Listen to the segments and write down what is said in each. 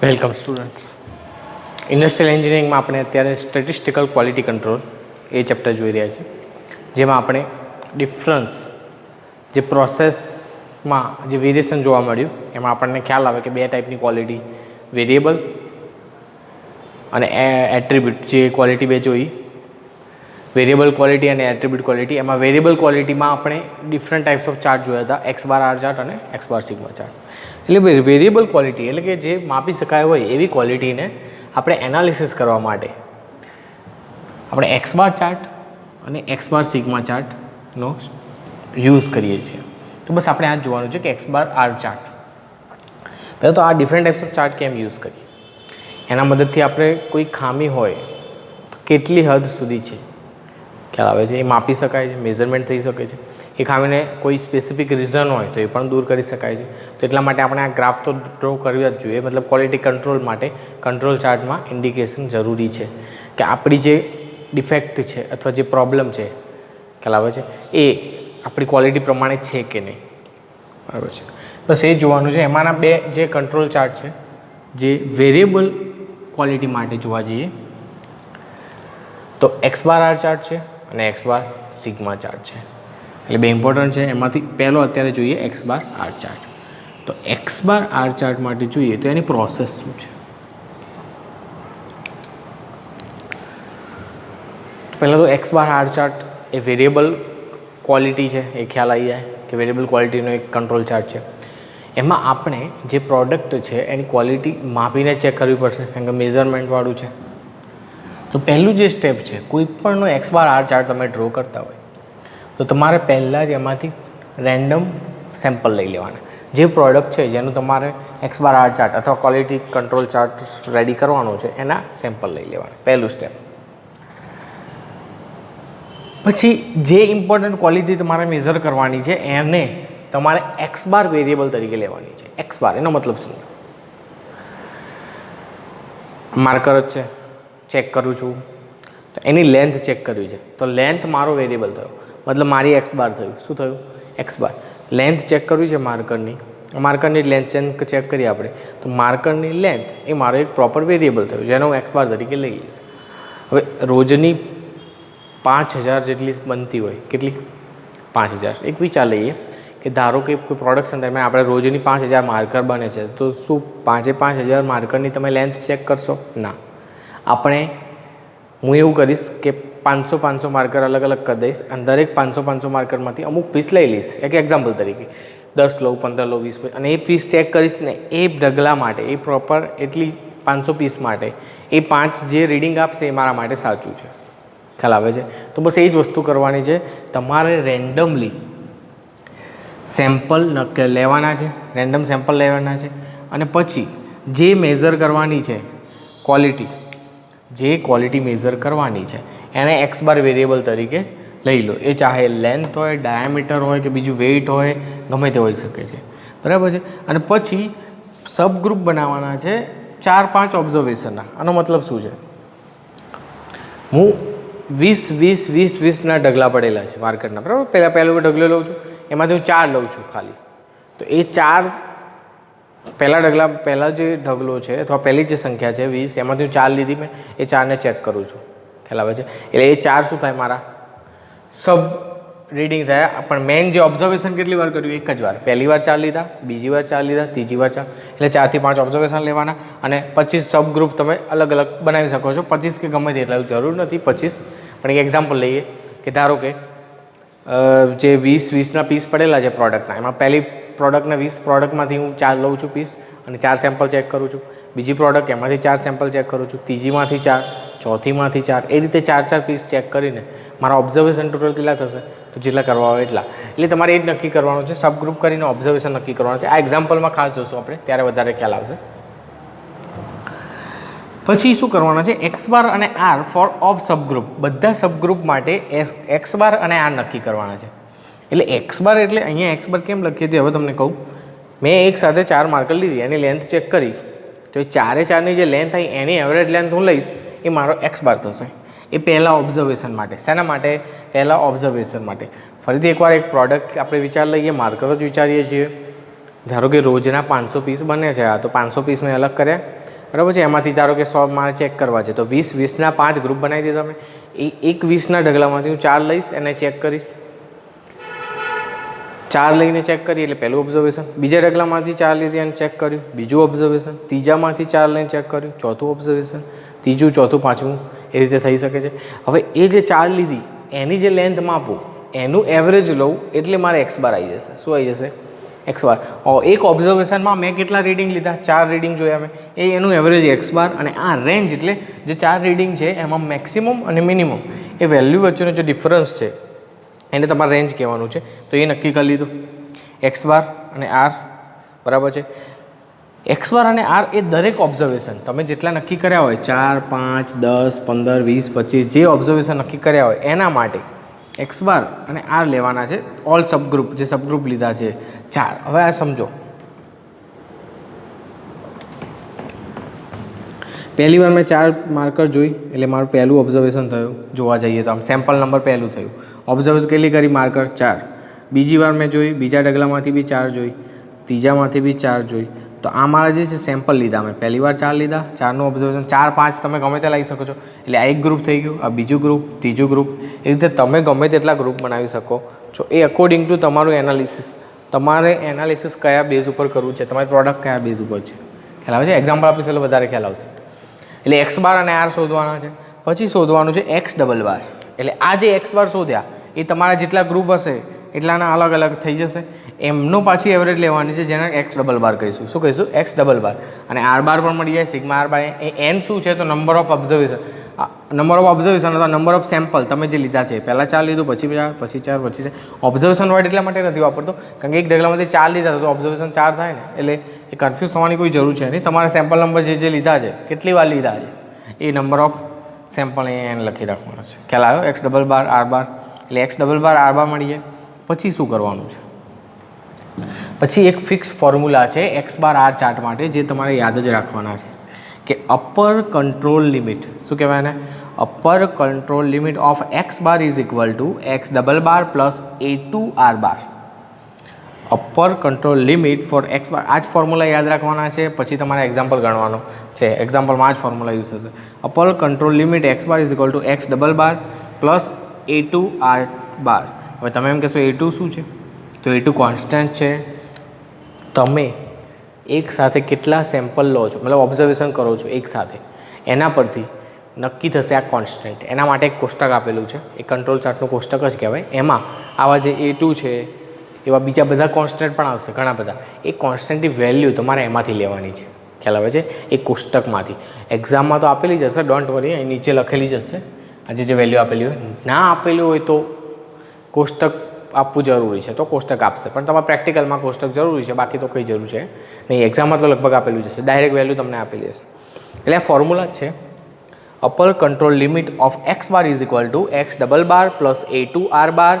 Welcome students. Industrial એન્જિનિયરિંગમાં આપણે અત્યારે સ્ટેટિસ્ટિકલ ક્વોલિટી કંટ્રોલ એ ચેપ્ટર જોઈ રહ્યા છીએ, જેમાં આપણે ડિફરન્સ જે પ્રોસેસમાં જે વેરિએશન જોવા મળ્યું એમાં આપણને ખ્યાલ આવે કે બે ટાઈપની ક્વોલિટી, વેરિયેબલ અને એટ્રીબ્યુટ. જે ક્વોલિટી બે જોઈ, વેરિયેબલ ક્વોલિટી અને એટ્રીબ્યુટ ક્વોલિટી. એમાં વેરિયેબલ ક્વોલિટીમાં આપણે ડિફરન્ટ ટાઈપ્સ ઓફ ચાર્ટ જોયા હતા, એક્સ બાર આર ચાર્ટ અને એક્સ બાર સિગ્મા ચાર્ટ. એટલે વેરિયેબલ ક્વોલિટી એટલે કે જે માપી શકાય હોય એવી ક્વોલિટીને આપણે એનાલિસિસ કરવા માટે આપણે એક્સ બાર ચાર્ટ અને એક્સ બાર સિગ્મા ચાર્ટનો યુઝ કરીએ છીએ. તો બસ આપણે આ જ જોવાનું છે કે એક્સ બાર આર ચાર્ટ. પહેલાં તો આ ડિફરન્ટ ટાઈપ્સ ઓફ ચાર્ટ કેમ યુઝ કરીએ, એના મદદથી આપણે કોઈ ખામી હોય તો કેટલી હદ સુધી છે ખ્યાલ આવે છે, એ માપી શકાય છે, મેઝરમેન્ટ થઈ શકે છે. એ ખામીને કોઈ સ્પેસિફિક રીઝન હોય તો એ પણ દૂર કરી શકાય છે. તો એટલા માટે આપણે આ ગ્રાફ તો ડ્રો કરવા જ જોઈએ. મતલબ ક્વોલિટી કંટ્રોલ માટે કંટ્રોલ ચાર્ટમાં ઇન્ડિકેશન જરૂરી છે કે આપણી જે ડિફેક્ટ છે અથવા જે પ્રોબ્લેમ છે ખ્યાલ આવે છે એ આપણી ક્વોલિટી પ્રમાણે છે કે નહીં, બરાબર છે. બસ એ જોવાનું છે. એમાંના બે જે કંટ્રોલ ચાર્ટ છે જે વેરિયેબલ ક્વોલિટી માટે જોવા જઈએ તો એક્સ બાર આર ચાર્ટ છે અને એક્સ બાર સિગ્મા ચાર્ટ છે. એટલે બે ઇમ્પોર્ટન્ટ છે. એમાંથી પહેલો અત્યારે જોઈએ એક્સ બાર આર ચાર્ટ. તો એક્સ બાર આર ચાર્ટ માટે જોઈએ તો એની પ્રોસેસ શું છે. પહેલાં તો એક્સ બાર આર ચાર્ટ એ વેરિયેબલ ક્વોલિટી છે, એ ખ્યાલ આવી જાય કે વેરિયેબલ ક્વોલિટીનો એક કંટ્રોલ ચાર્ટ છે. એમાં આપણે જે પ્રોડક્ટ છે એની ક્વોલિટી માપીને ચેક કરવી પડશે, કારણ કે મેઝરમેન્ટવાળું છે. તો પહેલું જે સ્ટેપ છે, કોઈ પણનો એક્સ બાર આર ચાર્ટ તમે ડ્રો કરતા હોય તો તમારે પહેલાં જ એમાંથી રેન્ડમ સેમ્પલ લઈ લેવાના. જે પ્રોડક્ટ છે જેનું તમારે એક્સ બાર આર ચાર્ટ અથવા ક્વોલિટી કંટ્રોલ ચાર્ટ રેડી કરવાનો છે એના સેમ્પલ લઈ લેવાના, પહેલું સ્ટેપ. પછી જે ઇમ્પોર્ટન્ટ ક્વોલિટી તમારે મેઝર કરવાની છે એને તમારે એક્સ બાર વેરિયેબલ તરીકે લેવાની છે. એક્સ બાર એનો મતલબ શું? માર્કર જ છે, ચેક કરું છું તો એની લેન્થ ચેક કરવી છે, તો લેન્થ મારો વેરિયેબલ થયો, મતલબ મારી એક્સ બાર થયું. શું થયું? X bar. લેન્થ ચેક કરવી છે માર્કરની લેન્થ ચેક કરીએ આપણે તો માર્કરની લેન્થ એ મારો એક પ્રોપર વેરિયેબલ થયું જેનો હું એક્સ બાર તરીકે લઈ લઈશ. હવે રોજની 5000 જેટલી બનતી હોય, કેટલી? 5000. એક વિચાર લઈએ કે ધારો કે કોઈ પ્રોડક્શન દરમિયાન આપણે રોજની 5000 માર્કર બને છે, તો શું 5000 માર્કરની તમે લેન્થ ચેક કરશો? ના. હું એવું કરીશ કે 500 માર્કર અલગ અલગ કરી દઈશ અને દરેક 500 માર્કરમાંથી અમુક પીસ લઈ લઈશ. એક એક્ઝામ્પલ તરીકે 10 લઉં, 15 લઉં, 20, અને એ પીસ ચેક કરીશ ને એ ઢગલા માટે, એ પ્રોપર એટલી 500 પીસ માટે એ 5 જે રીડિંગ આપશે એ મારા માટે સાચું છે. ખ્યાલ આવે છે? તો બસ એ જ વસ્તુ કરવાની છે. તમારે રેન્ડમલી સેમ્પલ લેવાના છે, રેન્ડમ સેમ્પલ લેવાના છે અને પછી જે મેઝર કરવાની છે ક્વોલિટી મેઝર કરવાની છે એને એક્સ બાર વેરિયેબલ તરીકે લઈ લો. એ ચાહે લેન્થ હોય, ડાયામીટર હોય કે બીજું વેઇટ હોય, ગમે તે હોઈ શકે છે, બરાબર છે. અને પછી સબ ગ્રુપ બનાવવાના છે 4-5 ઓબ્ઝર્વેશનના. આનો મતલબ શું છે? હું 20 ઢગલા પડેલા છે માર્કેટના, બરાબર. પહેલો ઢગલો લઉં છું, એમાંથી હું 4 લઉં છું ખાલી. તો એ 4 પહેલા જે ઢગલો છે અથવા પહેલી જે સંખ્યા છે 20, એમાંથી હું 4 લીધી, મેં એ 4ને ચેક કરું છું. ખ્યાલ આવે છે? એટલે એ 4 શું થાય? મારા સબ રીડિંગ થયા. પણ મેઇન જે ઓબ્ઝર્વેશન કેટલી વાર કર્યું? એક જ વાર. પહેલી વાર 4 લીધા, બીજી વાર 4 લીધા, ત્રીજી વાર 4, એટલે 4 થી 5 ઓબ્ઝર્વેશન લેવાના. અને 25 સબ ગ્રુપ તમે અલગ અલગ બનાવી શકો છો. 25 કે ગમે તે, એટલા જરૂર નથી 25. પણ એક એક્ઝામ્પલ લઈએ કે ધારો કે જે 20 પીસ પડેલા છે પ્રોડક્ટના, એમાં પહેલી પ્રોડક્ટના 20 પ્રોડક્ટમાંથી હું 4 લઉં છું પીસ અને 4 સેમ્પલ ચેક કરું છું. બીજી પ્રોડક્ટ એમાંથી 4 સેમ્પલ ચેક કરું છું, ત્રીજીમાંથી 4, ચોથીમાંથી 4, એ રીતે 4 પીસ ચેક કરીને મારા ઓબ્ઝર્વેશન ટોટલ કેટલા થશે? તો જેટલા કરવા હોય એટલા. એટલે તમારે એ જ નક્કી કરવાનું છે, સબ ગ્રુપ કરીને ઓબ્ઝર્વેશન નક્કી કરવાનું છે. આ એક્ઝામ્પલમાં ખાસ જોશું આપણે, ત્યારે વધારે ખ્યાલ આવશે. પછી શું કરવાના છે? એક્સ બાર અને આર ફોર ઓફ સબગ્રુપ. બધા સબગ્રુપ માટે એક્સ બાર અને આર નક્કી કરવાના છે. એટલે એક્સ બાર એટલે અહીંયા એક્સ બાર કેમ લખીએ તે હવે તમને કહું. મેં એક સાથે 4 માર્કર લીધી, એની લેન્થ ચેક કરી તો એ 4ની જે લેન્થ આવી એની એવરેજ લેન્થ હું લઈશ, એ મારો એક્સ બાર થશે. એ પહેલાં ઓબ્ઝર્વેશન માટે. શેના માટે? પહેલાં ઓબ્ઝર્વેશન માટે. ફરીથી એકવાર એક પ્રોડક્ટ આપણે વિચાર લઈએ, માર્કર જ વિચારીએ છીએ. ધારો કે રોજના 500 પીસ બને છે, તો 500 પીસ મેં અલગ કર્યા, બરાબર છે. એમાંથી ધારો કે 100 મારે ચેક કરવા છે, તો 20-20ના 5 ગ્રુપ બનાવી દીધા તમે. એક 20ના ઢગલામાંથી હું 4 લઈશ, એને ચેક કરીશ. 4 લઈને ચેક કરીએ એટલે પહેલું ઓબ્ઝર્વેશન. બીજા ઢગલામાંથી 4 લીધી અને ચેક કર્યું, બીજું ઓબ્ઝર્વેશન. ત્રીજામાંથી 4 લઈને ચેક કર્યું, ચોથું ઓબ્ઝર્વેશન. ત્રીજું, ચોથું, પાંચમું, એ રીતે થઈ શકે છે. હવે એ જે 4 લીધી એની જે લેન્થ માપું, એનું એવરેજ લઉં એટલે મારે x બાર આવી જશે. શું આવી જશે? x બાર. એક ઓબ્ઝર્વેશનમાં મેં કેટલા રીડિંગ લીધા? 4 રીડિંગ જોયા મેં. એનું એવરેજ x બાર. અને આ રેન્જ એટલે જે 4 રીડિંગ છે એમાં મેક્સિમમ અને મિનિમમ એ વેલ્યુ વચ્ચેનો જે ડિફરન્સ છે એને તમારે રેન્જ કહેવાનું છે. તો એ નક્કી કરી લીધું, x બાર અને r, બરાબર છે. x બાર અને r એ દરેક ઓબ્ઝર્વેશન તમે જેટલા નક્કી કર્યા હોય, 4, 5, 10, 15, 20, 25, જે ઓબ્ઝર્વેશન નક્કી કર્યા હોય એના માટે x બાર અને r લેવાના છે. ઓલ સબગ્રુપ, જે સબગ્રુપ લીધા છે 4. હવે આ સમજો, પહેલી વાર મેં 4 માર્કર જોઈ એટલે મારું પહેલું ઓબ્ઝર્વેશન થયું. જોવા જઈએ તો આમ સેમ્પલ નંબર પહેલું થયું. ઓબ્ઝર્વેશન કેટલી કરી? માર્કર 4. બીજી વાર મેં જોઈ, બીજા ઢગલામાંથી બી 4 જોઈ, ત્રીજામાંથી બી 4 જોઈ. તો આ મારા જે છે સેમ્પલ લીધા મેં. પહેલી વાર 4 લીધા, 4નું ઓબ્ઝર્વેશન, 4, 5 તમે ગમે તે લાવી શકો છો. એટલે આ એક ગ્રુપ થઈ ગયું, આ બીજું ગ્રુપ, ત્રીજું ગ્રુપ. એ રીતે તમે ગમે તેટલા ગ્રુપ બનાવી શકો છો. એ અકોર્ડિંગ ટુ તમારું એનાલિસિસ. તમારે એનાલિસિસ કયા બેઝ ઉપર કરવું છે, તમારી પ્રોડક્ટ કયા બેઝ ઉપર છે, ખ્યાલ આવે છે. એક્ઝામ્પલ આપીશ એટલે વધારે ખ્યાલ આવશે. એટલે x બાર અને r શોધવાના છે. પછી શોધવાનું છે x ડબલ બાર. એટલે આ જે x બાર શોધ્યા એ તમારા જેટલા ગ્રુપ હશે એટલાના અલગ અલગ થઈ જશે. એમનો પાછી એવરેજ લેવાની છે, જેને x ડબલ બાર કહીશું. શું કહીશું? x ડબલ બાર. અને r બાર પણ મળી જાય, સિગ્મા r બાર. એ n શું છે? તો number of observation. Number of observation અથવા નંબર ઓફ સેમ્પલ તમે જે લીધા છે. પહેલાં 4 લીધું, પછી 4, પછી 4, પછી 4. ઓબ્ઝર્વેશન વર્ડ એટલા માટે નથી વાપરતો કારણ કે એક ઢગલામાંથી 4 લીધા તો ઓબ્ઝર્વેશન 4 થાય ને, એટલે એ કન્ફ્યુઝ થવાની કોઈ જરૂર છે નહીં. તમારે સેમ્પલ નંબર જે લીધા છે, કેટલી વાર લીધા છે, એ નંબર ઓફ સેમ્પલ એને લખી રાખવાનો છે. ખ્યાલ આવ્યો? x ડબલ બાર r બાર. એટલે x ડબલ બાર r બાર મળી જાય. પછી શું કરવાનું છે? પછી એક ફિક્સ ફોર્મ્યુલા છે x બાર r ચાર્ટ માટે, જે તમારે યાદ જ રાખવાના છે કે અપર કંટ્રોલ લિમિટ. શું કહેવાય એને? Upper control limit of x bar is equal to x double bar plus a2 r bar. Upper control limit for x bar. આ જ ફોર્મ્યુલા યાદ રાખવાના છે. પછી તમારે એક્ઝામ્પલ ગણવાનો છે. એક્ઝામ્પલમાં આ જ ફોર્મ્યુલા યુઝ થશે. Upper control limit x bar is equal to x double bar plus a2 r બાર. હવે તમે એમ કહેશો a2 શું છે? તો a2 કોન્સ્ટન્ટ છે. તમે એક સાથે કેટલા સેમ્પલ લો છો, મતલબ ઓબ્ઝર્વેશન કરો છો એક સાથે, એના પરથી નક્કી થશે આ કોન્સ્ટન્ટ. એના માટે એક કોષ્ટક આપેલું છે, એ કંટ્રોલ ચાર્ટનું કોષ્ટક જ કહેવાય. એમાં આવા જે a2 છે એવા બીજા બધા કોન્સ્ટન્ટ પણ આવશે, ઘણા બધા. એ કોન્સ્ટન્ટની વેલ્યુ તમારે એમાંથી લેવાની છે. ખ્યાલ આવે છે? એ કોષ્ટકમાંથી. એક્ઝામમાં તો આપેલી જ હશે, ડોન્ટ વરી, અહીં નીચે લખેલી જ હશે આજે જે વેલ્યુ આપેલી હોય. ના આપેલું હોય તો કોષ્ટક આપવું જરૂરી છે, તો કોષ્ટક આપશે. પણ તમારા પ્રેક્ટિકલમાં કોષ્ટક જરૂરી છે, બાકી તો કંઈ જરૂર છે નહીં. એક્ઝામમાં તો લગભગ આપેલું જ હશે, ડાયરેક્ટ વેલ્યુ તમને આપેલી હશે. એટલે આ ફોર્મ્યુલા જ છે. Upper control limit of x bar is equal to x double bar plus a2 r bar.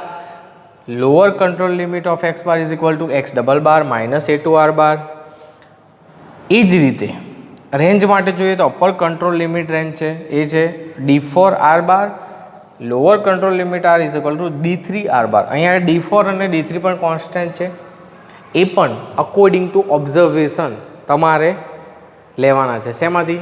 Lower control limit of x bar is equal to x double bar minus a2 r બાર. એ જ રીતે range માટે જોઈએ તો upper control limit range છે એ છે d4 r bar. Lower control limit r is equal to d3 r બાર. અહીંયા d4 અને d3 પણ કોન્સ્ટન્ટ છે. એ પણ અકોર્ડિંગ ટુ ઓબ્ઝર્વેશન તમારે લેવાના છે. શેમાંથી?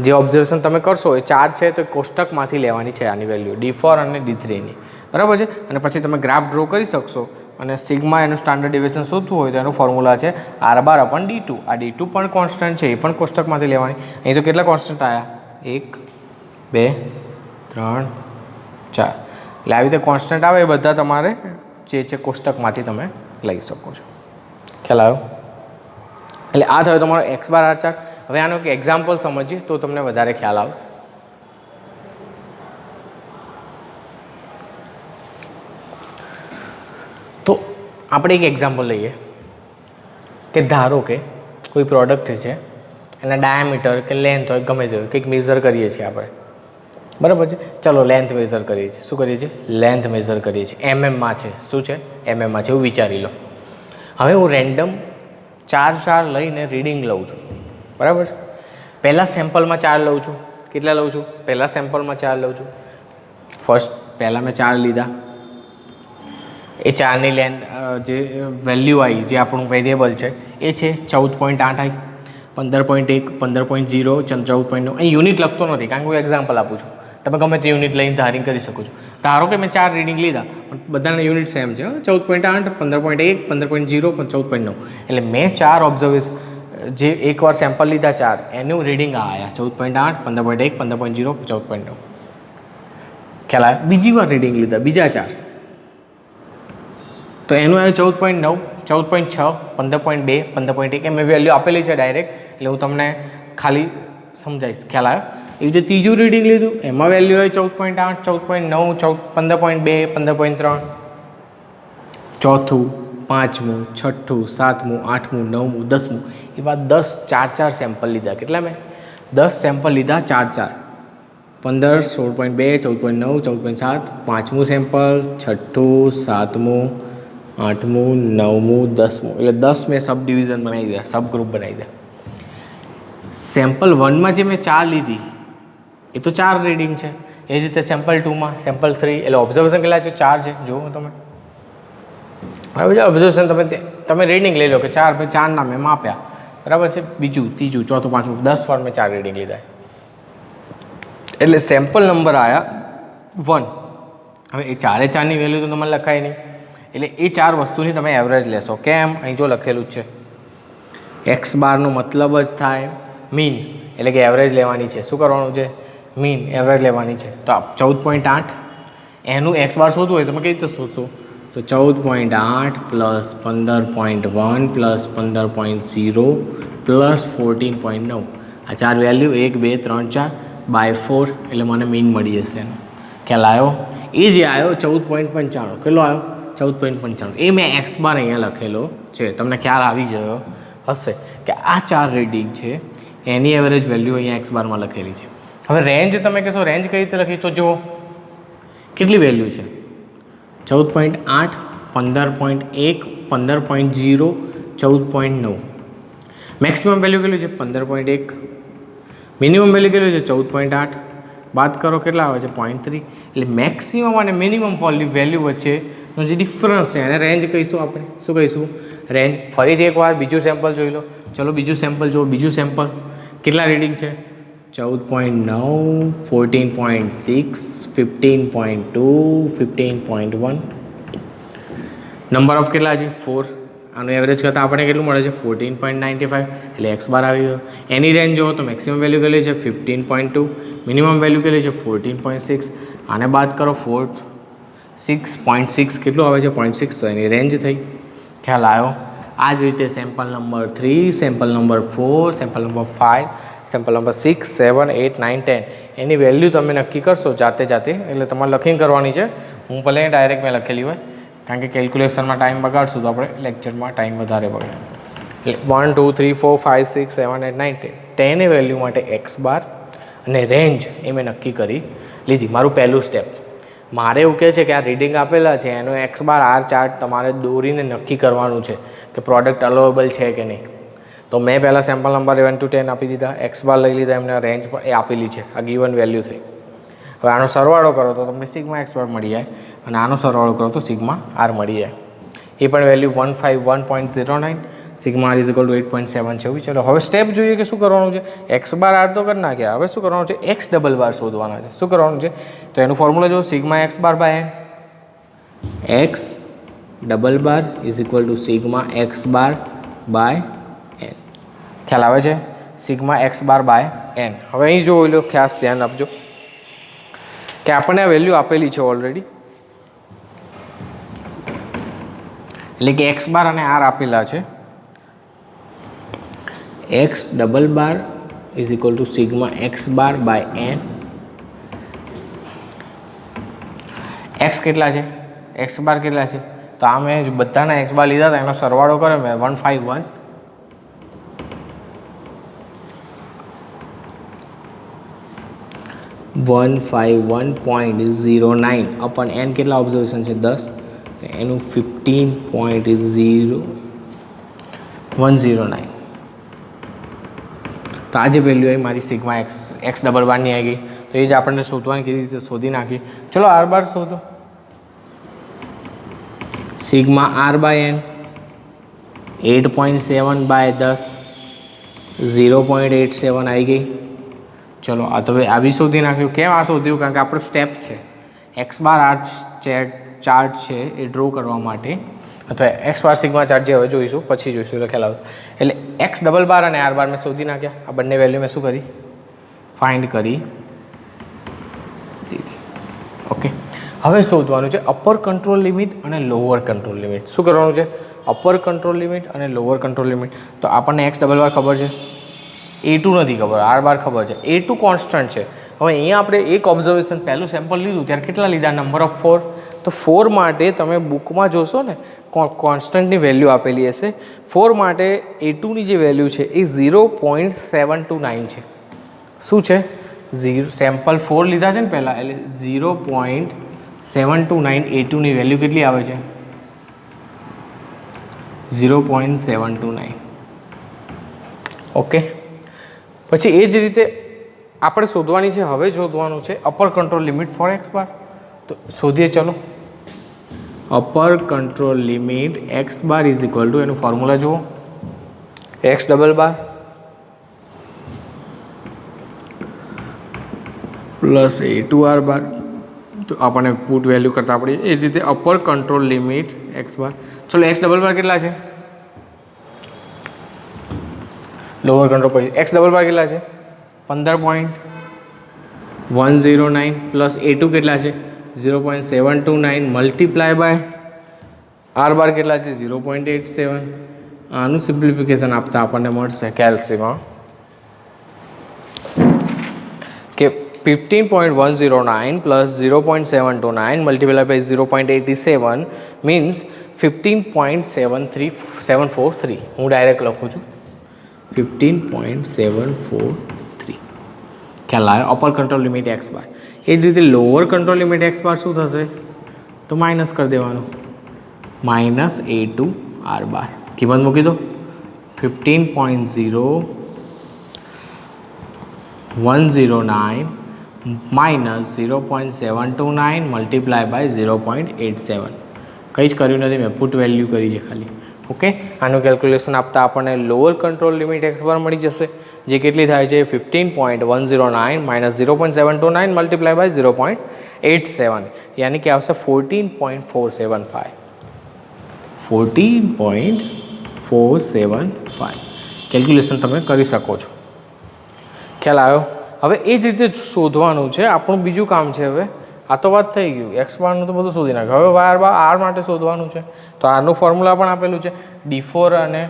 જે ઓબ્ઝર્વેશન તમે કરશો એ 4 છે તો કોષ્ટકમાંથી લેવાની છે આની વેલ્યુ, d4 અને d3ની, બરાબર છે. અને પછી તમે ગ્રાફ ડ્રો કરી શકશો અને સિગ્મા એનું સ્ટાન્ડર્ડ ડેવિએશન શોધવું હોય તો એનું ફોર્મ્યુલા છે r બાર અપન d2. આ d2 પણ કોન્સ્ટન્ટ છે, એ પણ કોષ્ટકમાંથી લેવાની. અહીં તો કેટલા કોન્સ્ટન્ટ આવ્યા? 1, 2, 3, 4. એટલે આવી રીતે કોન્સ્ટન્ટ આવે એ બધા તમારે જે છે કોષ્ટકમાંથી તમે લઈ શકો છો. ખ્યાલ આવ્યો? એટલે આ થયો તમારો x બાર r ચાર્ટ. હવે આનો એક એક્ઝામ્પલ સમજીએ તો તમને વધારે ખ્યાલ આવશે. તો આપણે એક એક્ઝામ્પલ લઈએ કે ધારો કે કોઈ પ્રોડક્ટ છે, એના ડાયામીટર કે લેન્થ હોય ગમે તે હોય, કંઈક મેઝર કરીએ છીએ આપણે, બરાબર છે. ચલો લેન્થ મેઝર કરીએ છીએ. શું કરીએ છીએ? લેન્થ મેઝર કરીએ છીએ. mm છે. શું છે? mm છે. એવું વિચારી લો. હવે હું રેન્ડમ 4 લઈને રીડિંગ લઉં છું, બરાબર છે. પહેલાં સેમ્પલમાં 4 લઉં છું. કેટલા લઉં છું? પહેલાં સેમ્પલમાં 4 લઉં છું. પહેલાં મેં 4 લીધા, એ ચારની લેન્થ જે વેલ્યુ આવી જે આપણું વેરિયેબલ છે એ છે 14.8 આવી, 15.1, 15.0, 14.9. અહીં યુનિટ લખતો નથી કારણ કે હું એક્ઝામ્પલ આપું છું, તમે ગમે તે યુનિટ લઈને ધારી કરી શકો છો. ધારો કે મેં 4 રીડિંગ લીધા પણ બધાના યુનિટ સેમ છે, 14.8, 15.1, 15.0, 14.9. એટલે મેં 4 ઓબ્ઝર્વેશન જે એકવાર સેમ્પલ લીધા 4 એનું રીડિંગ આવ્યા 14.8, 15.1, 15.0, 14.9. ખ્યાલ આવે? બીજી વાર રીડિંગ લીધા બીજા 4 તો એનું આવ્યું 14.9, 14.6, 15.2, 15.1. એમ વેલ્યુ આપેલી છે ડાયરેક્ટ, એટલે હું તમને ખાલી સમજાવીશ. ખ્યાલ આવ્યો? એવી રીતે ત્રીજું રીડિંગ લીધું એમાં વેલ્યુ હોય 14.8, 14.9, 15.2, 15.3. ચોથું, પાંચમું, છઠ્ઠું, સાતમું, આઠમું, નવમું, 10મું, એવા 10 4 સેમ્પલ લીધા. કેટલા મેં 10 સેમ્પલ લીધા 4, 15, 16.2, 14.9, 14.7, પાંચમું સેમ્પલ, છઠ્ઠું, સાતમું, આઠમું, નવમું, 10મું. એટલે 10 મેં સબ ડિવિઝન બનાવી દીધા, સબ ગ્રુપ બનાવી દીધા. સેમ્પલ 1માં જે મેં 4 લીધી એ તો 4 રીડિંગ છે. એ જ રીતે સેમ્પલ 2માં, સેમ્પલ 3, એટલે ઓબ્ઝર્વેશન કેટલા છે? 4 છે. જુઓ તમે હવે ઓબ્ઝર્વેશન તમે રીડિંગ લઈ લો કે 4 ભાઈ 4ના મેં માપ્યા, બરાબર છે. બીજું, ત્રીજું, ચોથું, પાંચમું, 10 વાર મેં 4 રીડિંગ લીધા, એટલે સેમ્પલ નંબર આવ્યા 1. હવે એ 4ની વેલ્યુ તો તમારે લખાય નહીં, એટલે એ 4 વસ્તુની તમે એવરેજ લેશો. કેમ? અહીં જો લખેલું જ છે એક્સ બારનો મતલબ જ થાય મીન, એટલે કે એવરેજ લેવાની છે. શું કરવાનું છે? મીન એવરેજ લેવાની છે. તો 14.8 એનું એક્સ બાર શોધવું હોય તમે કઈ રીતે શોધશો? તો 14.8 પ્લસ 15.1 પ્લસ 15.0 પ્લસ 14.9, આ 4 વેલ્યુ 1, 2, 3, 4 બાય 4, એટલે મને મીન મળી જશે એનો. ખ્યાલ આવ્યો? એ જે આવ્યો 14.95. કેટલો આવ્યો? 14.95. એ મેં એક્સ બાર અહીંયા લખેલો છે. તમને ખ્યાલ આવી ગયો હશે કે આ 4 રીડિંગ છે એની એવરેજ વેલ્યુ અહીંયા એક્સ બારમાં લખેલી છે. હવે રેન્જ તમે કહેશો રેન્જ કઈ રીતે લખી? તો જુઓ કેટલી વેલ્યુ છે? 14.8, 15.1, 15.0, 14.9. મેક્સિમમ વેલ્યુ કેટલું છે? 15.1. મિનિમમ વેલ્યુ કેટલું છે? 14.8. બાદ કરો કેટલા આવે છે? 0.3. એટલે મેક્સિમમ અને મિનિમમ વેલ્યુ વચ્ચેનો જે ડિફરન્સ છે એને રેન્જ કહીશું આપણે. શું કહીશું? રેન્જ. ફરીથી એકવાર બીજું સેમ્પલ જોઈ લો. ચલો બીજું સેમ્પલ જુઓ. બીજું સેમ્પલ કેટલા રીડિંગ છે? 14.9, 14.6, 15.2, 15.1. નંબર ઓફ કેટલા છે? 4. આનું એવરેજ કરતાં આપણે કેટલું મળે છે? 14.95. એટલે એક્સ બાર આવી ગયો. એની રેન્જ જુઓ તો મેક્સિમમ વેલ્યુ કેટલી છે? 15.2. મિનિમમ વેલ્યુ કેટલી છે? 14.6. આને બાદ કરો 6.6 કેટલું આવે છે? 0.6. તો એની રેન્જ થઈ. ખ્યાલ આવ્યો? આ જ રીતે sample number 3, sample number 4, sample number 5, sample number 6, 7, 8, 9, 10 એની વેલ્યુ તમે નક્કી કરશો જાતે, એટલે તમારે લખીને કરવાની છે. હું ભલે ડાયરેક્ટ મેં લખેલી હોય કારણ કે કેલ્ક્યુલેશનમાં ટાઈમ બગાડશું તો આપણે લેક્ચરમાં ટાઈમ વધારે બગાડે. એટલે 1, 2, 3, 4, 5, 6, 7, 8, 9, 10 10 વેલ્યુ માટે એક્સ બાર અને રેન્જ એ મેં નક્કી કરી લીધી. મારું પહેલું સ્ટેપ. મારે એવું કહે છે કે આ રીડિંગ આપેલા છે એનો એક્સ બાર આર ચાર્ટ તમારે દોરીને નક્કી કરવાનું છે કે પ્રોડક્ટ અલાઉએબલ છે કે નહીં. તો મેં પહેલાં સેમ્પલ નંબર 1 to 10 આપી દીધા, એક્સ બાર લઈ લીધા, એમને રેન્જ પણ એ આપેલી છે, આ ગીવન વેલ્યુ થઈ. હવે આનો સરવાળો કરો તો તમને સિગ્મા એક્સ બાર મળી જાય અને આનો સરવાળો કરો તો સિગ્મા આર મળી જાય. એ પણ value 151.09, sigma R is equal to 8.7 છે. ચલો હવે સ્ટેપ જોઈએ કે શું કરવાનું છે. એક્સ બાર આર તો કરી નાખ્યા, હવે શું કરવાનું છે? એક્સ ડબલ બાર શોધવાના છે. શું કરવાનું છે? તો એનું ફોર્મ્યુલા જો sigma X bar by N, X double bar is equal to sigma X bar by N. ખ્યાલ આવે છે? Sigma X bar by N. હવે અહીં જોઈ લો, ખાસ ધ્યાન આપજો કે આપણને આ વેલ્યુ આપેલી છે ઓલરેડી, એટલે કે એક્સ બાર અને આર આપેલા છે. X double bar is equal to sigma X bar by N. X કેટલા છે? એક્સ બાર કેટલા છે? તો આ મેં બધાના એક્સ બાર લીધા હતા એનો સરવાળો કર્યો મેં 151.09 અપન એન કેટલા ઓબ્ઝર્વેશન છે? 10. એનું 15.109. તો આ જે વેલ્યુ આવી મારી સિગ્મા એક્સ ડબલ બારની આવી ગઈ. તો એ જ આપણને શોધવાની કીધી રીતે શોધી નાખી. ચલો આર બાર શોધો. Sigma R by N 8.7 by 10 0.87 આવી ગઈ. ચલો આ તો આ બી શોધી નાખ્યું. કેમ આ શોધ્યું? કારણ કે આપણું સ્ટેપ છે એક્સ બાર આર ચાર્ટ છે એ ડ્રો કરવા માટે, અથવા એક્સ બાર સિગ્મા ચાર્ટ જે હવે જોઈશું, પછી જોઈશું એટલે ખ્યાલ આવશે. એટલે એક્સ ડબલ બાર અને આર બાર મેં શોધી નાખ્યા. આ બંને વેલ્યુ મેં શું કરી? ફાઇન્ડ કરી દીધી. ઓકે, હવે શોધવાનું છે અપર કંટ્રોલ લિમિટ અને લોઅર કંટ્રોલ લિમિટ. શું કરવાનું છે? અપર કંટ્રોલ લિમિટ અને લોઅર કંટ્રોલ લિમિટ. તો આપણને એક્સ ડબલ બાર ખબર છે, A2 નથી ખબર, આર બાર ખબર છે. A2 કોન્સ્ટન્ટ છે. હવે અહીંયા આપણે એક ઓબ્ઝર્વેશન પહેલું સેમ્પલ લીધું ત્યારે કેટલા લીધા? Number of 4. તો 4 માટે તમે બુકમાં જોશો ને કોન્સ્ટન્ટની વેલ્યુ આપેલી હશે. 4 માટે A2ની જે વેલ્યુ છે એ 0.729 છે. શું છે? સેમ્પલ 4 લીધા છે ને પહેલાં, એટલે 0.729 A2ની વેલ્યુ કેટલી આવે છે? 0.729. ઓકે, પછી એ જ રીતે આપણે શોધવાની છે, હવે શોધવાનું છે upper control limit for x bar. તો શોધીએ. ચલો, upper control limit x bar is equal to, એનું ફોર્મ્યુલા જુઓ, x double bar plus A2 R bar. તો આપણને પુટ વેલ્યુ કરતાં આપણી એ જ રીતે upper control limit x bar. ચલો, એક્સ ડબલ બાર કેટલા છે? લોઅર કંટ્રોલ પછી એક્સ ડબલ બાર કેટલા છે? 15.109 પ્લસ A2 કેટલા છે? 0.729 મલ્ટીપ્લાય બાય આર બાર કેટલા છે? 0.87. આનું સિમ્પ્લિફિકેશન આપતા આપણને મળશે કેલ્સીમાં કે 15.109 પ્લસ 0.729 મલ્ટીપ્લાય બાય 0.87 મીન્સ 15.743. હું ડાયરેક્ટ લખું છું 15.743. ખ્યાલ આવ્યો? અપર કંટ્રોલ લિમિટ એક્સ બાર. એ જ રીતે લોઅર કંટ્રોલ લિમિટ એક્સ બાર શું થશે? તો માઇનસ કરી દેવાનું, માઇનસ A2 આર બાર. કિંમત મૂકી દો 15.109 માઇનસ 0.729 મલ્ટીપ્લાય બાય 0.87. કંઈ જ કર્યું નથી મેં, પુટ વેલ્યુ કરી છે ખાલી. ઓકે, આનું કેલ્ક્યુલેશન આપતા આપણને લોઅર કંટ્રોલ લિમિટ એક્સ બાર મળી જશે, જે કેટલી થાય છે? 15.109 માઇનસ 0.729 મલ્ટીપ્લાય બાય 0.87, યાની કે આવશે 14.475. 14.475 કેલ્ક્યુલેશન તમે કરી શકો છો. ખ્યાલ આવ્યો? હવે એ જ રીતે શોધવાનું છે. આપણું બીજું કામ છે. હવે આ તો વાત થઈ ગયું, એક્સ બારનું તો બધું શોધી નાખ્યું. હવે આર માટે શોધવાનું છે. તો આરનું ફોર્મ્યુલા પણ આપેલું છે, D4 અને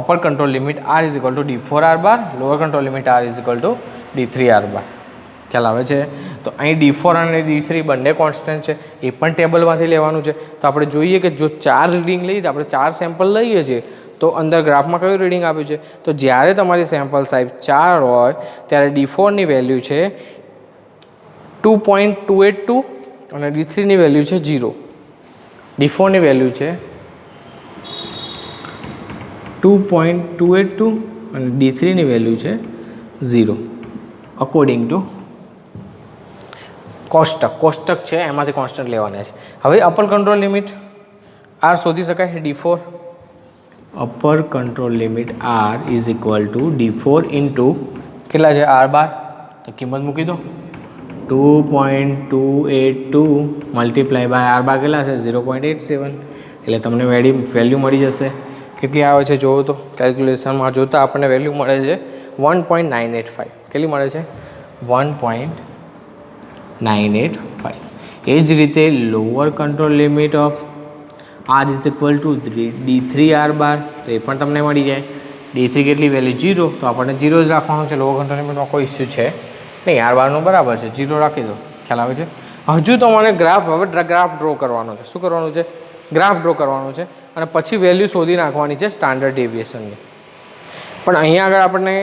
upper control limit R is equal to D4 R bar, lower control limit R is equal to D3 R bar. ખ્યાલ આવે છે? તો અહીં D4 અને D3 બંને કોન્સ્ટન્ટ છે, એ પણ ટેબલમાંથી લેવાનું છે. તો આપણે જોઈએ કે જો 4 રીડિંગ લઈએ, તો આપણે 4 સેમ્પલ લઈએ છીએ, તો અંદર ગ્રાફમાં કયું રીડિંગ આપ્યું છે? તો જ્યારે તમારી સેમ્પલ સાઇઝ 4 હોય ત્યારે D4ની વેલ્યુ છે 2.282 અને D3ની વેલ્યુ છે 0. D4ની વેલ્યુ છે 2.282 અને D3ની વેલ્યુ છે 0 અકોર્ડિંગ ટુ કોષ્ટક છે એમાંથી કોન્સ્ટન્ટ લેવાના છે. હવે અપર કંટ્રોલ લિમિટ આર શોધી શકાય. D4 upper control limit R is equal to D4 into કેટલા છે? R bar. તો કિંમત મૂકી દો 2.282 મલ્ટીપ્લાય બાય આર બાર કેટલા છે? 0.87. એટલે તમને વેલ્યુ મળી જશે. કેટલી આવે છે જોવો તો? કેલ્ક્યુલેશનમાં જોતાં આપણને વેલ્યુ મળે છે 1.985. કેટલી મળે છે? 1.985. એ જ રીતે lower control limit of R is equal to D3 R bar. તો એ પણ તમને મળી જાય. D3 કેટલી વેલ્યુ? 0. તો આપણને 0 જ રાખવાનું છે. લોઅર કંટ્રોલ લિમિટમાં કોઈ ઇસ્યુ છે નહીં. આર બારનું બરાબર છે, 0 રાખી દો. ખ્યાલ આવે છે? હજુ તમારે ગ્રાફ ડ્રો કરવાનો છે. શું કરવાનું છે? ગ્રાફ ડ્રો કરવાનું છે અને પછી વેલ્યુ શોધી નાખવાની છે સ્ટાન્ડર્ડ ડેવિએશનની. પણ અહીંયા આગળ આપણને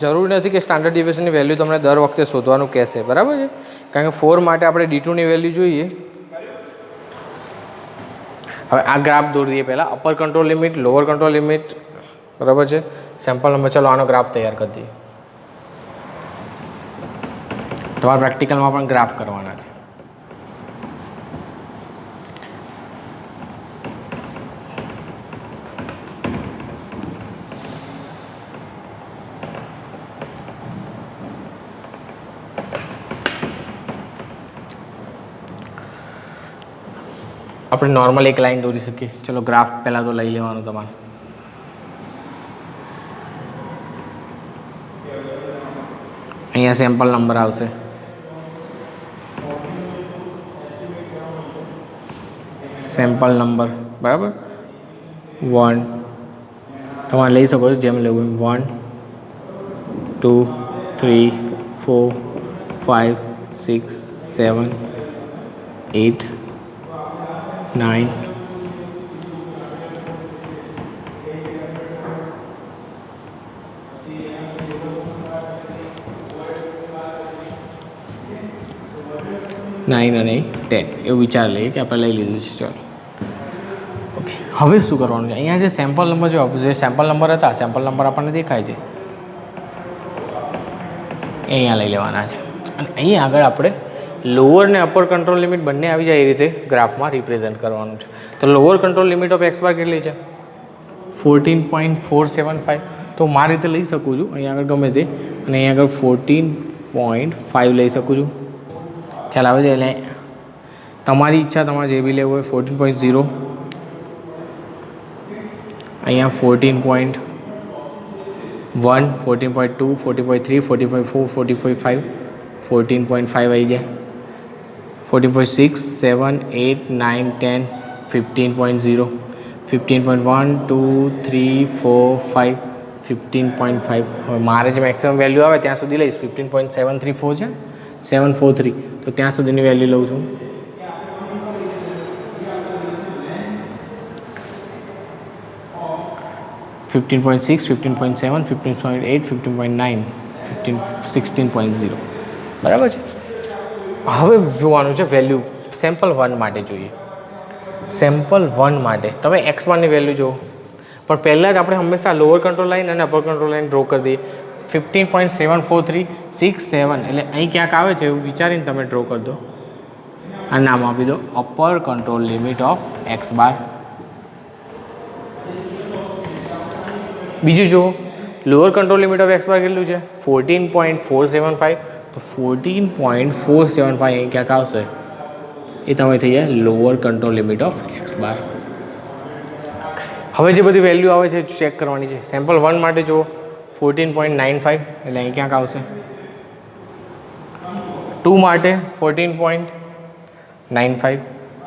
જરૂર નથી કે સ્ટાન્ડર્ડ ડેવિએશનની વેલ્યુ તમને દર વખતે શોધવાનું કહેશે, બરાબર છે? કારણ કે 4 માટે આપણે D2ની વેલ્યુ જોઈએ. હવે આ ગ્રાફ દોરીએ પહેલાં, upper control limit, lower control limit, બરાબર છે? Sample number. ચલો આનો ગ્રાફ તૈયાર કરી દઈએ. તમારા પ્રેક્ટિકલમાં પણ ગ્રાફ કરવાના છે. આપણે નોર્મલ એક લાઈન દોરી શકીએ. ચલો ગ્રાફ પહેલાં તો લઈ લેવાનું તમારે. અહીંયા સેમ્પલ નંબર આવશે. સેમ્પલ નંબર બરાબર 1 તમારે લઈ શકો છો જેમ લેવું એમ. 1 2 3 4 5 6 7 8 9 9 અને 10 એવું વિચાર લઈએ કે આપણે લઈ લીધું છે. ચલો ઓકે, હવે શું કરવાનું છે? અહીંયા જે સેમ્પલ નંબર જે સેમ્પલ નંબર હતા, સેમ્પલ નંબર આપણને દેખાય છે, એ અહીંયા લઈ લેવાના છે. અને અહીંયા આગળ આપણે લોઅર ને અપર કંટ્રોલ લિમિટ બંને આવી જાય એ રીતે ગ્રાફમાં રિપ્રેઝેન્ટ કરવાનું છે. તો lower control limit of x bar કેટલી છે? 14.475. તો મારી રીતે લઈ શકું છું અહીંયા આગળ ગમે તે, અને અહીંયા આગળ 14.5 લઈ શકું છું. ખ્યાલ આવે છે? એટલે તમારી ઈચ્છા, તમારે જે બી લેવું હોય. 14.0 અહીંયા 14.1 14.2 14.3 14.4 14.5 14.5 આવી જાય. 14.6 7 8 9 10 15.0 15.1 2 3 4 5 15.5. હવે મારે જે મેક્સિમમ વેલ્યુ આવે ત્યાં સુધી લઈશ. 15.734 છે, 743, તો ત્યાં સુધીની વેલ્યુ લઉં છું. $15.6 $15.7 $15.8 $15.9 16.0 બરાબર છે. હવે જોવાનું છે વેલ્યુ સેમ્પલ 1 માટે જોઈએ. સેમ્પલ 1 માટે તમે એક્સ બારની વેલ્યુ જુઓ, પણ પહેલાં જ આપણે હંમેશા લોઅર કંટ્રોલ લાઈન અને અપર કંટ્રોલ લાઈન ડ્રો કરી દઈએ. 15.74367 એટલે અહીં ક્યાંક આવે છે એવું વિચારીને તમે ડ્રો કરી દો. આ નામ આપી દો upper control limit of x bar. બીજું જુઓ, lower control limit of x bar કેટલું છે? 14.475. તો 14.475 અહીં ક્યાંક આવશે, એ તમે થઈ જાય lower control limit of x bar. હવે જે બધી વેલ્યુ આવે છે ચેક કરવાની છે. સેમ્પલ 1 માટે જુઓ 14.95 એટલે અહીં ક્યાંક આવશે. 2 માટે 14.95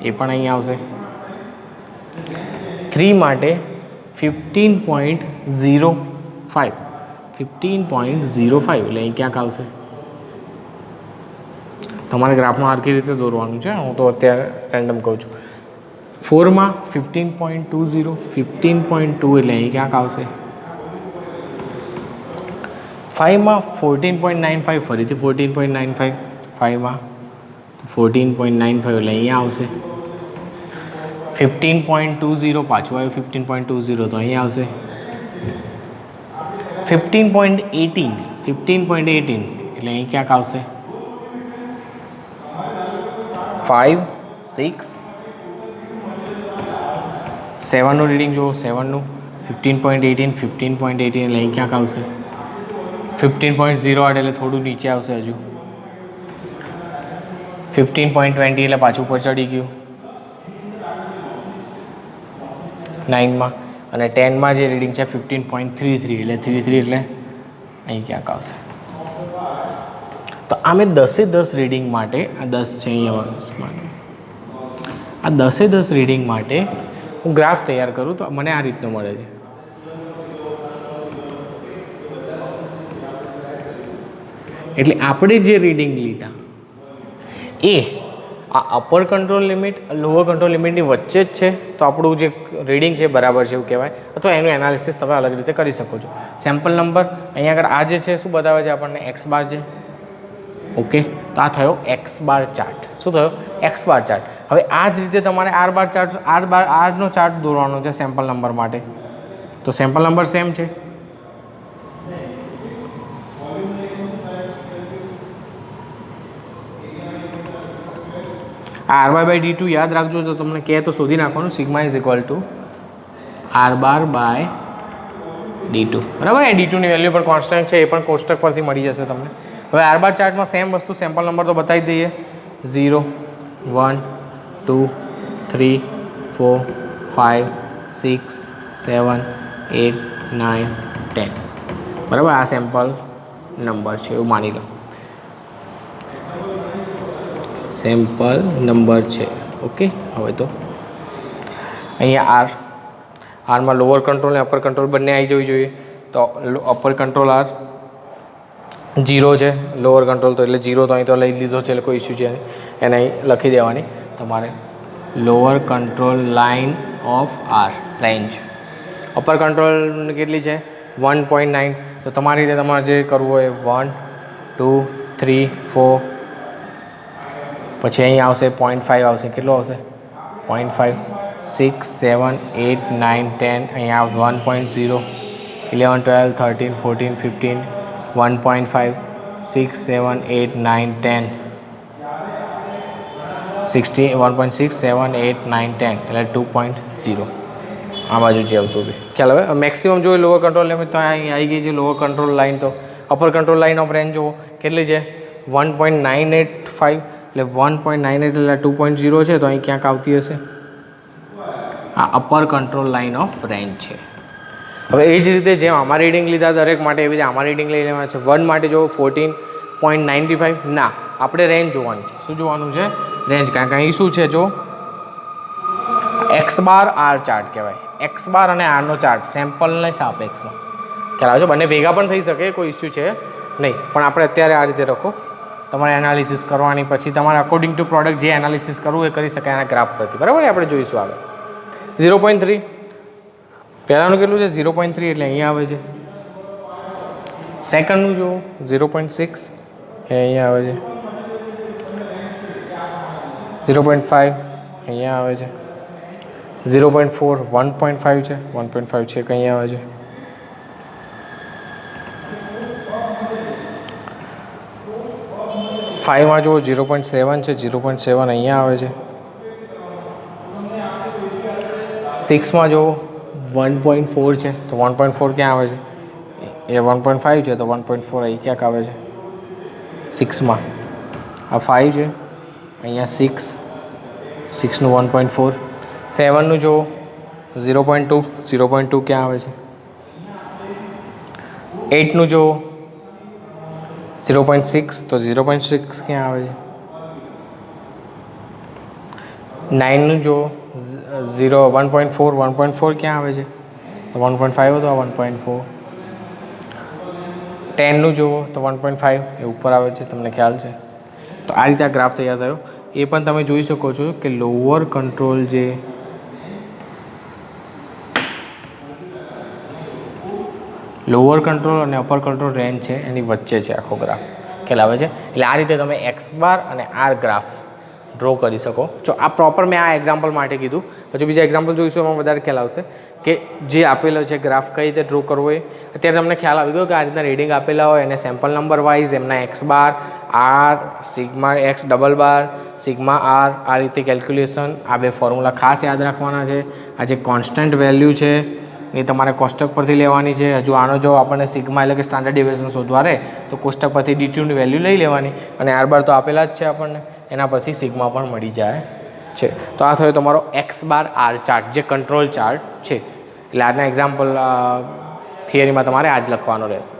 એ પણ અહીં આવશે. 3 માટે 15.05 15.05 એટલે અહીં ક્યાંક આવશે. તમારે ગ્રાફમાં હરખી રીતે દોરવાનું છે, હું તો અત્યારે રેન્ડમ કહું છું. 4 માં 15.20 15.2 એટલે અહીં ક્યાંક આવશે. 5 માં 14.95 ફરીથી 14.95 5 માં 14.95 એટલે અહીંયા આવશે. 15.20 પાછું આવ્યું 15.20 તો અહીં આવશે. 15.18 એટલે અહીં ક્યાંક આવશે. 5 6 7નું રીડિંગ જુઓ, 7નું 15.18 એટલે અહીં ક્યાંક આવશે. 15.08 એટલે થોડું નીચે આવશે હજુ. 15.20 એટલે પાછું ઉપર ચડી ગયું 9 માં. અને 10 માં જે રીડિંગ છે 15.33 એટલે 33 એટલે અહીં ક્યાંક આવશે. તો આ મેં 10 રીડિંગ માટે, આ 10 છે અહીંયા, આ 10 રીડિંગ માટે હું ગ્રાફ તૈયાર કરું તો મને આ રીતનું મળે છે. એટલે આપણે જે રીડિંગ લીધા એ આ upper control limit lower control લિમિટની વચ્ચે જ છે, તો આપણું જે રીડિંગ છે બરાબર છે એવું કહેવાય. અથવા એનું એનાલિસિસ તમે અલગ રીતે કરી શકો છો. સેમ્પલ નંબર અહીંયા આગળ આ જે છે શું બતાવે છે આપણને? એક્સ બાર છે. ઓકે, તો આ થયો એક્સ બાર ચાર્ટ. શું થયો? X bar chart. હવે આ જ રીતે તમારે આર બાર ચાર્ટ, આરનો ચાર્ટ દોરવાનો છે સેમ્પલ નંબર માટે. તો સેમ્પલ નંબર સેમ છે. આર બાર બાય D2 યાદ રાખજો, તો તમને કહે તો શોધી નાખવાનું. Sigma is equal to R bar by D2 બરાબર. એ D2 ની વેલ્યુ પણ કોન્સ્ટન્ટ છે, એ પણ કોષ્ટક પરથી મળી જશે તમને. હવે આર બાર ચાર્ટમાં સેમ વસ્તુ, સેમ્પલ નંબર તો બતાવી દઈએ. 0 1 2 3 4 5 6 7 8 9 10 બરાબર. આ સેમ્પલ નંબર છે એવું માની લો, સેમ્પલ નંબર છે. ઓકે, હવે તો અહીંયા આરમાં લોઅર કંટ્રોલ અને અપર કંટ્રોલ બંને આવી જવી જોઈએ. તો અપર કંટ્રોલ આર 0 છે, લોઅર કંટ્રોલ તો એટલે 0 તો અહીં તો લઈ લીધો છે એટલે કોઈ ઇસ્યુ છે નહીં, એને અહીં લખી દેવાની તમારે lower control line of R range. Upper control કેટલી છે 1.9. તો તમારી રીતે તમારે જે કરવું હોય 1 2 3 4 પછી અહીં આવશે 0.5 આવશે. કેટલો આવશે 0.5 6 7 8 9 10 અહીંયા 1.0 11 12 13 14 15 1.5 6 7 8 9 10 16 1.6 7 8 9 10 એટલે 2.0 આ બાજુ જે આવતું હતું ખ્યાલ. હવે મેક્સિમમ જોઈએ લોઅર કંટ્રોલ લિમિટ તો અહીં આવી ગઈ છે લોઅર કંટ્રોલ લાઇન. તો upper control line of range જુઓ કેટલી છે 1.985 એટલે 1.98 એટલે 2.0 છે. તો અહીં ક્યાંક આવતી હશે, આ upper control line of range છે. હવે એ જ રીતે જેમ આમાં રીડિંગ લીધા દરેક માટે એવી રીતે આમાં રીડિંગ લઈ લેવાના છે. 1 માટે જો 14.95 ના, આપણે રેન્જ જોવાનું છે. શું જોવાનું છે રેન્જ, કારણ કે અહીં શું છે જો એક્સ બાર આર ચાર્ટ કહેવાય. એક્સ બાર અને આરનો ચાર્ટ સેમ્પલને સાપેક્ષમાં ખ્યાલ આવે છે. બંને ભેગા પણ થઈ શકે, કોઈ ઇસ્યુ છે નહીં, પણ આપણે અત્યારે આ રીતે રાખો. તમારે એનાલિસિસ કરવાની પછી તમારે અકોર્ડિંગ ટુ પ્રોડક્ટ જે એનાલિસિસ કરવું એ કરી શકાય એના ગ્રાફ પરથી. બરાબર, આપણે જોઈશું આગળ. 0.3 પહેલાંનું કેટલું છે 0.3 એટલે અહીંયા આવે છે. સેકન્ડનું જુઓ 0.6 એ અહીંયા આવે છે. 0.5 અહીંયા આવે છે. 0.4 1.5 છે, 1.5 છે કે અહીંયા આવે છે. 5માં જુઓ 0.7 છે, 0.7 અહીંયા આવે છે. 6માં જુઓ 1.4 છે, તો 1.4 ક્યાં આવે છે, એ 1.5 છે તો 1.4 અહીં ક્યાંક આવે છે 6માં. આ 5 છે, અહીંયા 6નું 1.4. 7નું જુઓ 0.2, 0.2 ક્યાં આવે છે. 8નું જુઓ 0.6 તો 0.6 ક્યાં આવે છે. 9નું જુઓ 1.4, 1.4 ક્યાં આવે છે, તો 1.5 હતો, આ 1.4. 10નું જુઓ તો 1.5 એ ઉપર આવે છે, તમને ખ્યાલ છે. તો આ રીતે આ ગ્રાફ તૈયાર થયો. એ પણ તમે જોઈ શકો છો કે લોઅર કંટ્રોલ જે લોઅર કંટ્રોલ અને અપર કંટ્રોલ રેન્જ છે એની વચ્ચે છે આખો ગ્રાફ, ખ્યાલ આવે છે. એટલે આ રીતે તમે એક્સ બાર અને આર ગ્રાફ ડ્રો કરી શકો છો. આ પ્રોપર મેં આ એક્ઝામ્પલ માટે કીધું. હજુ બીજા એક્ઝામ્પલ જોઈશું એમાં વધારે ખ્યાલ આવશે કે જે આપેલો છે ગ્રાફ કઈ રીતે ડ્રો કરવો એ. અત્યારે તમને ખ્યાલ આવી ગયો કે આ રીતના રીડિંગ આપેલા હોય એને સેમ્પલ નંબર વાઇઝ એમના x bar R sigma x double બાર સિગ્મા આર આ રીતે કેલ્ક્યુલેશન. આ બે ફોર્મ્યુલા ખાસ યાદ રાખવાના છે. આ જે કોન્સ્ટન્ટ વેલ્યુ છે એ તમારે કોષ્ટક પરથી લેવાની છે. હજુ આનો જો આપણને સિગ્મા એટલે કે સ્ટાન્ડર્ડ ડેવિએશન શોધવા રહે તો કોષ્ટક પરથી ડી2ની વેલ્યુ લઈ લેવાની અને આર બાર તો આપેલા જ છે આપણને, એના પરથી સિગ્મા પણ મળી જાય છે. તો આ થયો તમારો એક્સ બાર આર ચાર્ટ જે કંટ્રોલ ચાર્ટ છે. એટલે આજના એક્ઝામ્પલ થિયરીમાં તમારે આ જ લખવાનો રહેશે.